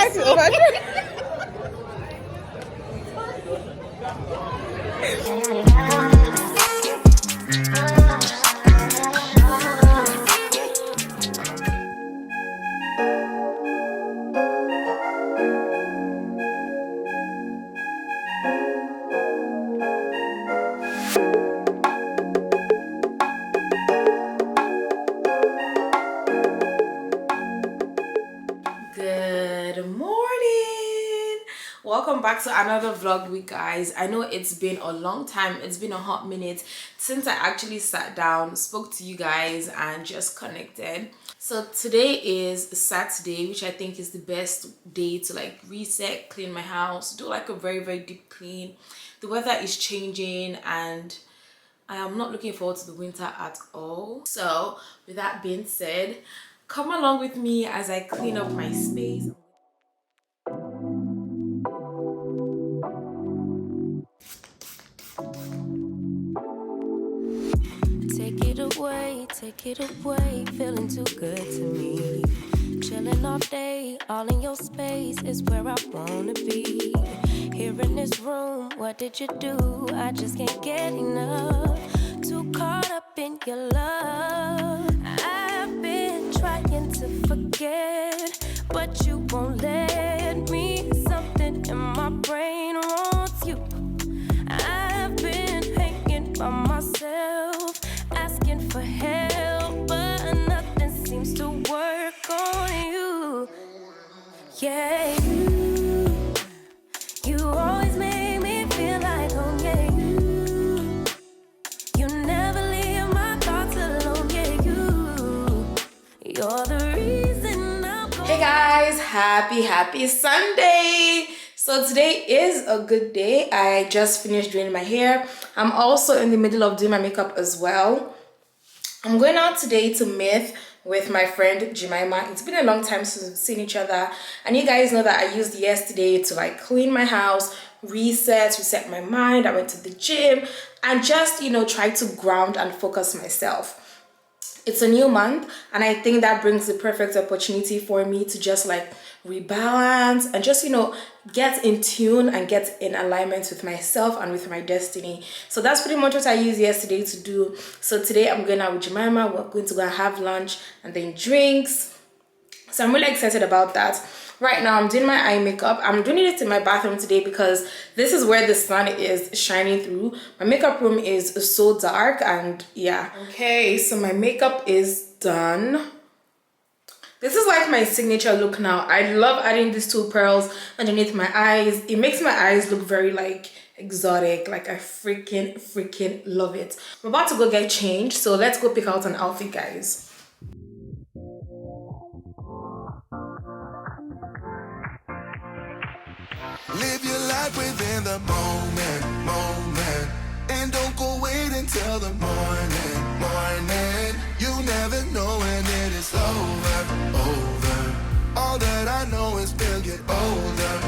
Pass it over. Good morning. Welcome back to another vlog week, guys. I know it's been a long time, it's been a hot minute since I actually sat down, spoke to you guys and just connected. So today is Saturday, which I think is the best day to like reset, clean my house, do like a very deep clean. The weather is changing and I am not looking forward to the winter at all. So with that being said, come along with me as I clean up my space. Take it away, feeling too good to me. Chilling all day, all in your space is where I wanna be. Here in this room, what did you do? I just can't get enough. Too caught up in your love. I've been trying to forget, but you won't let me. Something in my brain wants you. I've been hanging by myself, asking for help, but nothing seems to work on you. Yeah, you always make me feel like home. Yeah, you never leave my thoughts alone. Yeah, you're the reason I'm going. Hey guys, happy Sunday. So today is a good day. I just finished doing my hair. I'm also in the middle of doing my makeup as well. I'm going out today to Myth with my friend Jemima. It's been a long time since we've seen each other, and you guys know that I used yesterday to like clean my house, reset my mind. I went to the gym and just, you know, try to ground and focus myself. It's a new month and I think that brings the perfect opportunity for me to just like rebalance and just, you know, get in tune and get in alignment with myself and with my destiny. So that's pretty much what I used yesterday to do. So today I'm going out with Jemima. We're going to go and have lunch and then drinks. So I'm really excited about that. Right now I'm doing my eye makeup. I'm doing it in my bathroom today because this is where the sun is shining through. My makeup room is so dark and yeah. Okay, so my makeup is done. This is like my signature look now. I love adding these two pearls underneath my eyes. It makes my eyes look very like exotic. Like I freaking love it. I'm about to go get changed, so let's go pick out an outfit, guys. Live your life within the moment, and don't go wait until the morning. You never know when it is over. All that I know is we'll get older.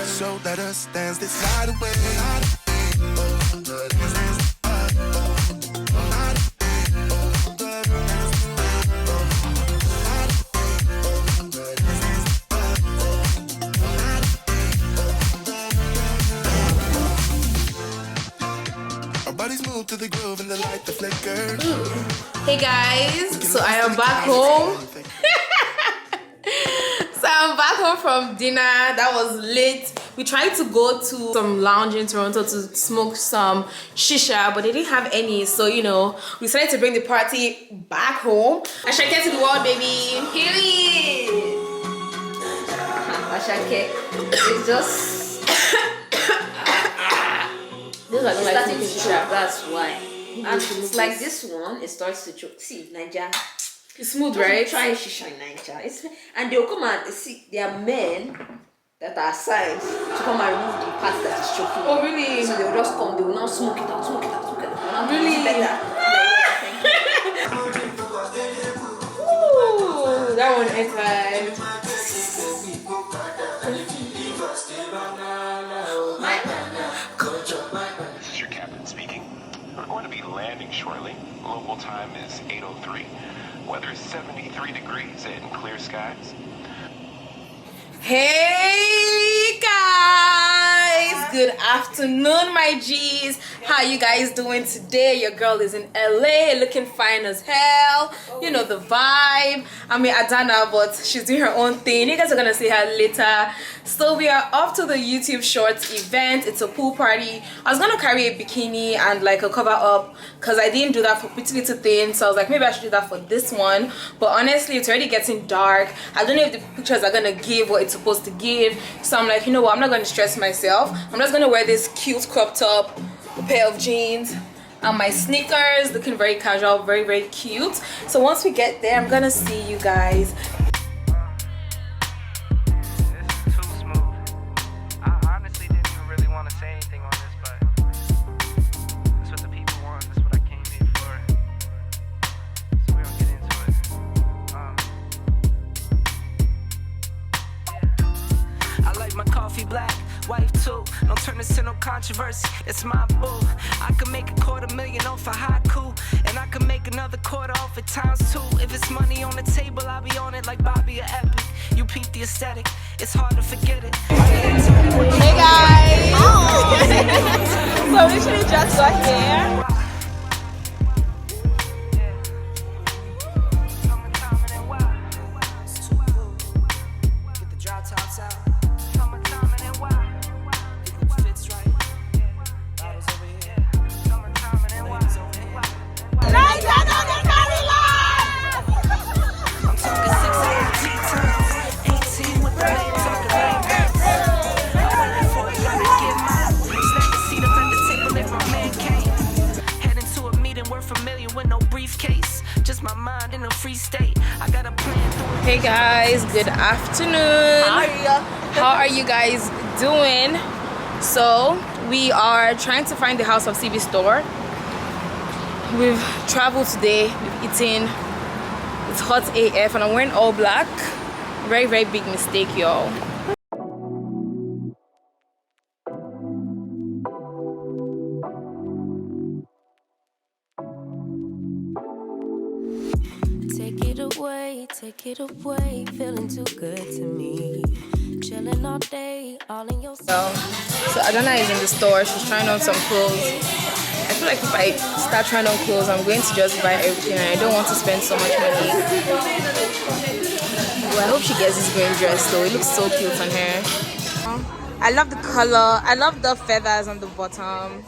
So let us dance this night away. To the groove and the light, the flicker. Hey guys, so I am back home. So I'm back home from dinner. That was late. We tried to go to some lounge in Toronto to smoke some shisha, but they didn't have any. So, you know, we decided to bring the party back home. Ashake to the world, baby. Period. Ashake. It's just... It's starting to choke, that's why. And it's like this one, it starts to choke. See, Nigeria. It's smooth, right? Try shisha in Nigeria. And they'll come and see, there are men that are assigned to come and remove the part that is choking. Oh, really? So they'll just come, they will now smoke it out. Really? Better. Ooh, that one entered. This is your captain speaking. We're going to be landing shortly. Local time is 8:03. Weather is 73 degrees and clear skies. Hey guys, good afternoon my G's. How you guys doing today? Your girl is in LA looking fine as hell. You know the vibe. I mean Adana, but she's doing her own thing. You guys are gonna see her later. So we are off to the YouTube Shorts event. It's a pool party. I was gonna carry a bikini and like a cover up because I didn't do that for Pretty Little Thing. So I was like, maybe I should do that for this one. But honestly, it's already getting dark. I don't know if the pictures are gonna give what it's supposed to give. So I'm like, you know what? I'm not gonna stress myself. I'm just gonna wear this cute crop top, a pair of jeans, and my sneakers, looking very casual, very, very cute. So once we get there, I'm gonna see you guys. Black, wife too. Don't turn this into no controversy. It's my boo. I can make $250,000 off a haiku, and I can make another quarter off it ×2. If it's money on the table, I'll be on it like Bobby or Epic. You peep the aesthetic, it's hard to forget it. Hey guys! So we literally just got here. Hey guys, good afternoon. How are you guys doing? So we are trying to find the house of CB store. We've traveled today, we've eaten, it's hot AF and I'm wearing all black. Very, very big mistake, y'all. Take it away, feeling too good to me. Chilling all day, all in your So Adana is in the store, she's trying on some clothes. I feel like if I start trying on clothes, I'm going to just buy everything and I don't want to spend so much money. Well, I hope she gets this green dress though, it looks so cute on her. I love the color, I love the feathers on the bottom.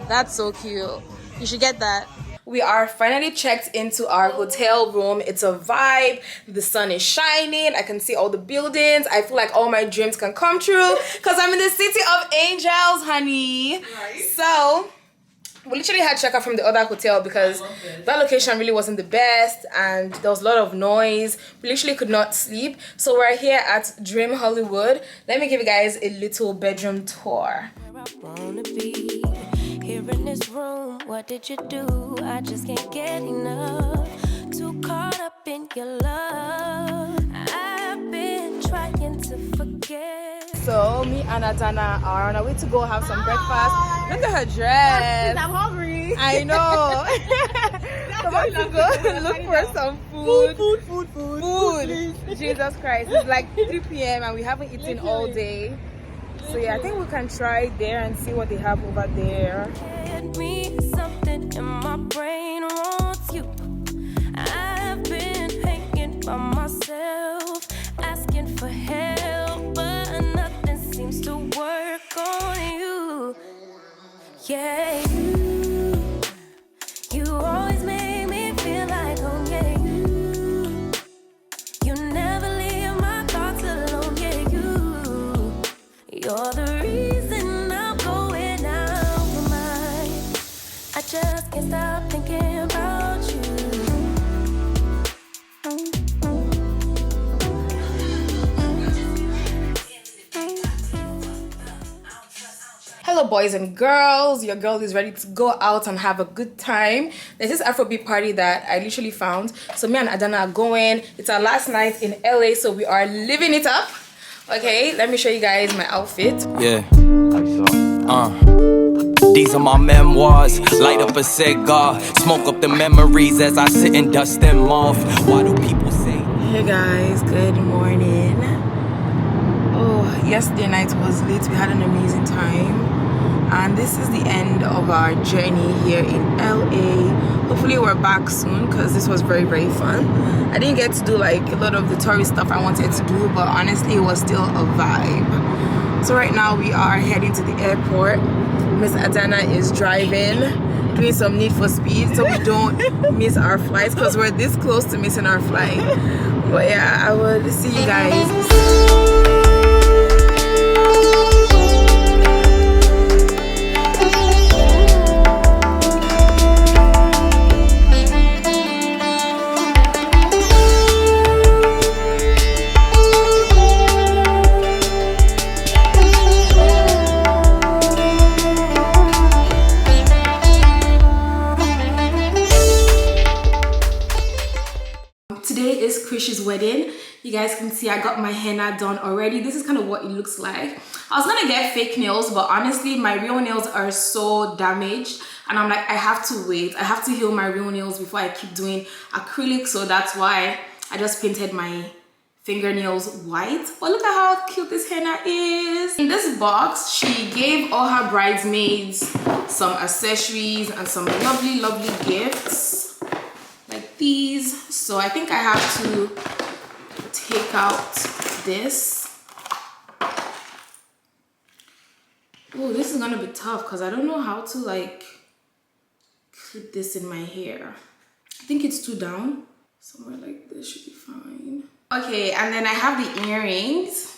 That's so cute. You should get that. We are finally checked into our hotel room. It's a vibe. The sun is shining. I can see all the buildings. I feel like all my dreams can come true because I'm in the city of angels, honey. Right. So we literally had checkout from the other hotel because that location really wasn't the best and there was a lot of noise. We literally could not sleep. So we're here at Dream Hollywood. Let me give you guys a little bedroom tour. Here in this room, what did you do? I just can't get enough. Too caught up in your love. I've been trying to forget. So me and Adana are on our way to go have some breakfast. Look at her dress. I'm hungry. I know. So we're to go look for some food. Food. Jesus Christ. It's like 3 p.m. and we haven't eaten all day. So yeah, I think we can try there and see what they have over there. Get me something in my brain wants you. I've been hanging by myself, asking for help, but nothing seems to work on you. Yeah, you always make me feel like home. Yeah, you never leave my thoughts alone. Yeah, you're the reason I'm going out of my mind. I just can't stop thinking about you. Hello boys and girls, your girl is ready to go out and have a good time. There's this Afrobeat party that I literally found. So me and Adana are going. It's our last night in LA, so we are living it up. Okay, let me show you guys my outfit. Yeah. These are my memoirs. Light up a cigar, smoke up the memories as I sit and dust them off. Why do people say? Hey guys, good morning. yesterday night was late. We had an amazing time, and this is the end of our journey here in LA. Hopefully we're back soon because this was very, very fun. I didn't get to do like a lot of the tourist stuff I wanted to do, but honestly it was still a vibe. So right now we are heading to the airport. Miss Adana is driving, doing some need for speed so we don't miss our flights, because we're this close to missing our flight. But yeah, I will see you guys. Today is Krish's wedding. You guys can see I got my henna done already. This is kind of what it looks like. I was gonna get fake nails, but honestly my real nails are so damaged, and I'm like, I have to wait. I have to heal my real nails before I keep doing acrylic, so that's why I just painted my fingernails white. But look at how cute this henna is. In this box, she gave all her bridesmaids some accessories and some lovely, lovely gifts like these. So I think I have to take out this. Oh, this is gonna be tough because I don't know how to like clip this in my hair. I think it's too down. Somewhere like this should be fine. Okay, and then I have the earrings.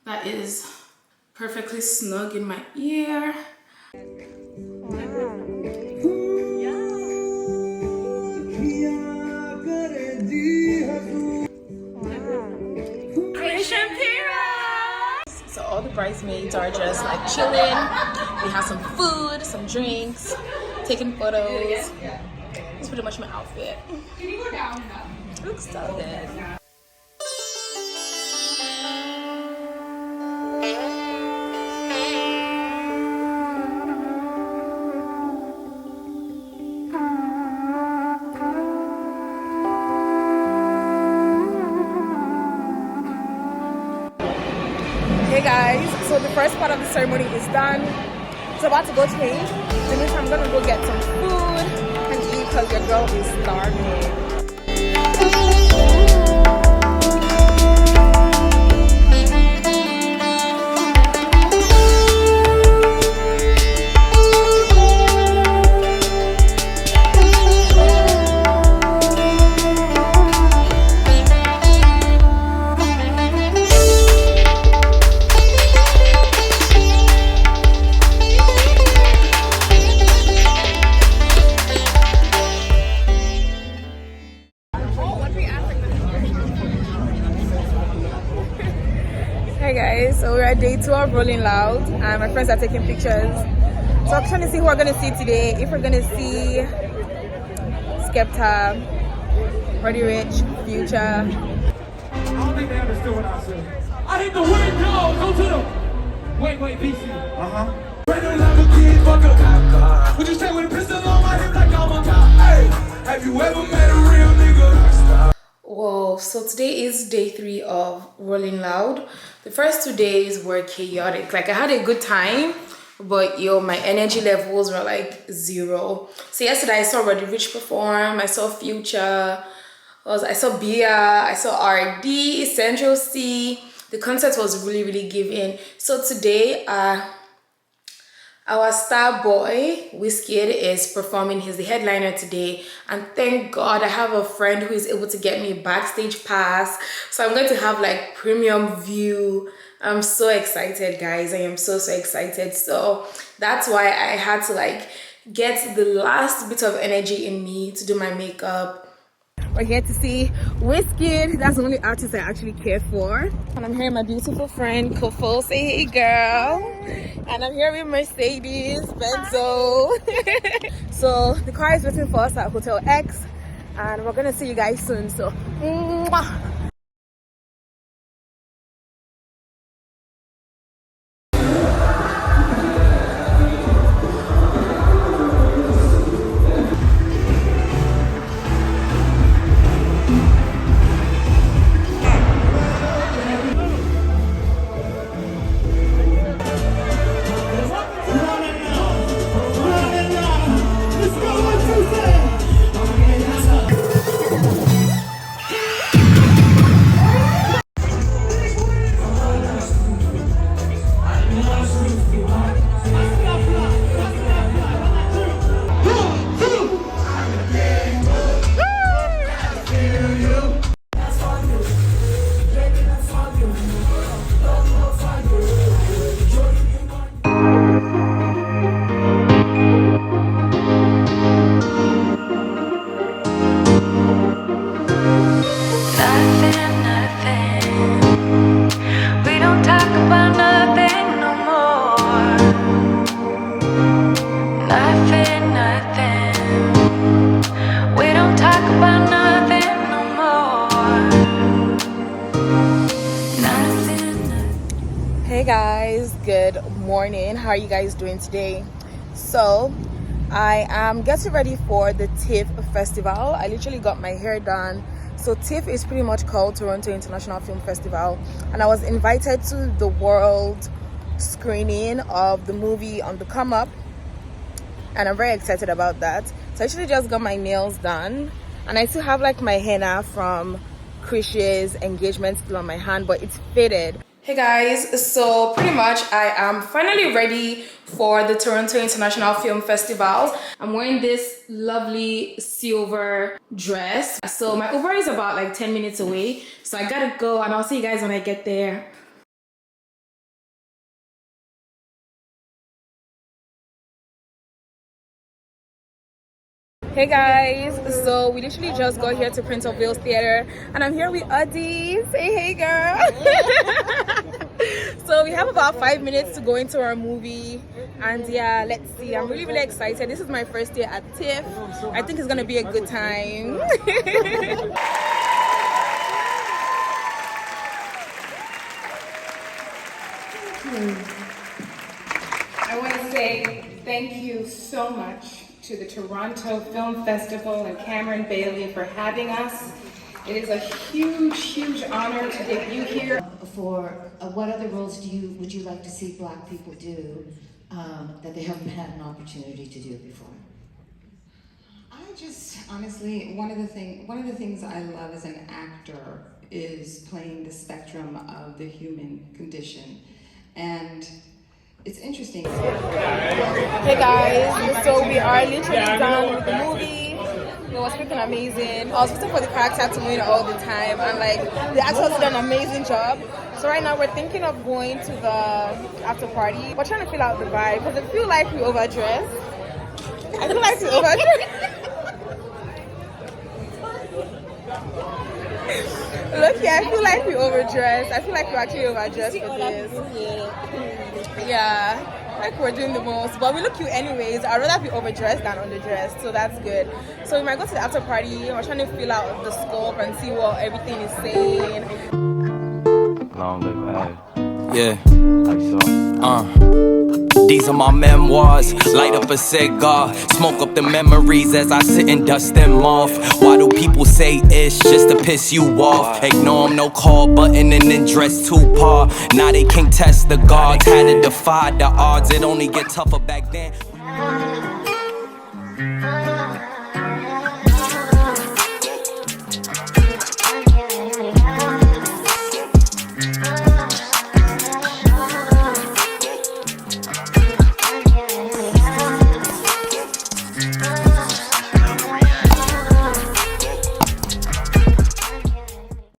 That is perfectly snug in my ear. So all the bridesmaids are just like chilling. We have some food, some drinks, taking photos. It's pretty much my outfit. Looks so good. Hey guys, so the first part of the ceremony is done. It's about to go change. In the meantime, I'm gonna go get some food and eat because your girl is starving. Hey guys, so we're at day 2 of Rolling Loud and my friends are taking pictures. So I'm trying to see who we're going to see today. If we're going to see Skepta, Roddy Rich, Future. I don't think they understood what I said. I hit the window, go to the... Wait, BC. Brand new Lamborghini, fuck up. Would you stay with a pistol on my hip like I'm a guy? Hey, have you ever met a real nigga? Whoa, so today is day 3 of Rolling Loud. The first 2 days were chaotic. Like I had a good time, but yo, my energy levels were like 0. So yesterday I saw Roddy Rich perform, I saw Future, I saw Bia, I saw RD, Central C. The concert was really, really giving. So today, our star boy, Wizkid, is performing. He's the headliner today. And thank God I have a friend who is able to get me a backstage pass. So I'm going to have like premium view. I'm so excited, guys. I am so excited. So that's why I had to like get the last bit of energy in me to do my makeup. We're here to see Wizkid. That's the only artist I actually care for. And I'm here with my beautiful friend Kofo. Say hey girl. And I'm here with Mercedes Benzo. So the car is waiting for us at Hotel X and we're gonna see you guys soon. So mwah. Hey guys, good morning. How are you guys doing today? So I am getting ready for the TIFF festival. I literally got my hair done. So TIFF is pretty much called Toronto International Film Festival, and I was invited to the world screening of the movie On the Come Up, and I'm very excited about that. So I actually just got my nails done, and I still have like my henna from Chris's engagement still on my hand, but it's faded. Hey guys, so pretty much I am finally ready for the Toronto International Film Festival. I'm wearing this lovely silver dress. So my Uber is about like 10 minutes away, so I gotta go, and I'll see you guys when I get there. Hey guys, so we literally just got here to Prince of Wales Theatre, and I'm here with Audie. Say hey girl. So we have about 5 minutes to go into our movie, and yeah, let's see. I'm really excited. This is my first day at TIFF. I think it's gonna be a good time. I want to say thank you so much to the Toronto Film Festival and Cameron Bailey for having us. It is a huge honor to get you here. For what other roles would you like to see Black people do that they haven't had an opportunity to do before? I just honestly, one of the things I love as an actor is playing the spectrum of the human condition, and it's interesting. Hey guys, so we are literally done with the movie. It was freaking amazing. I was waiting for the character to win all the time, and like the actors did an amazing job. So right now we're thinking of going to the after party. We're trying to fill out the vibe because I feel like we overdressed. I feel like we overdressed. Look here, I feel like we overdressed. I feel like we actually overdressed for this. Yeah, like we're doing the most, but we look cute anyways. I'd rather be overdressed than underdressed, so that's good. So we might go to the after party. We're trying to fill out the scope and see what everything is saying. Long live Ag. Yeah. These are my memoirs. Light up a cigar, smoke up the memories as I sit and dust them off. Why do people say ish just to piss you off? Ignore them, no call button, and then dress too par. Now they can't test the gods. Had to defy the odds. It only get tougher back then.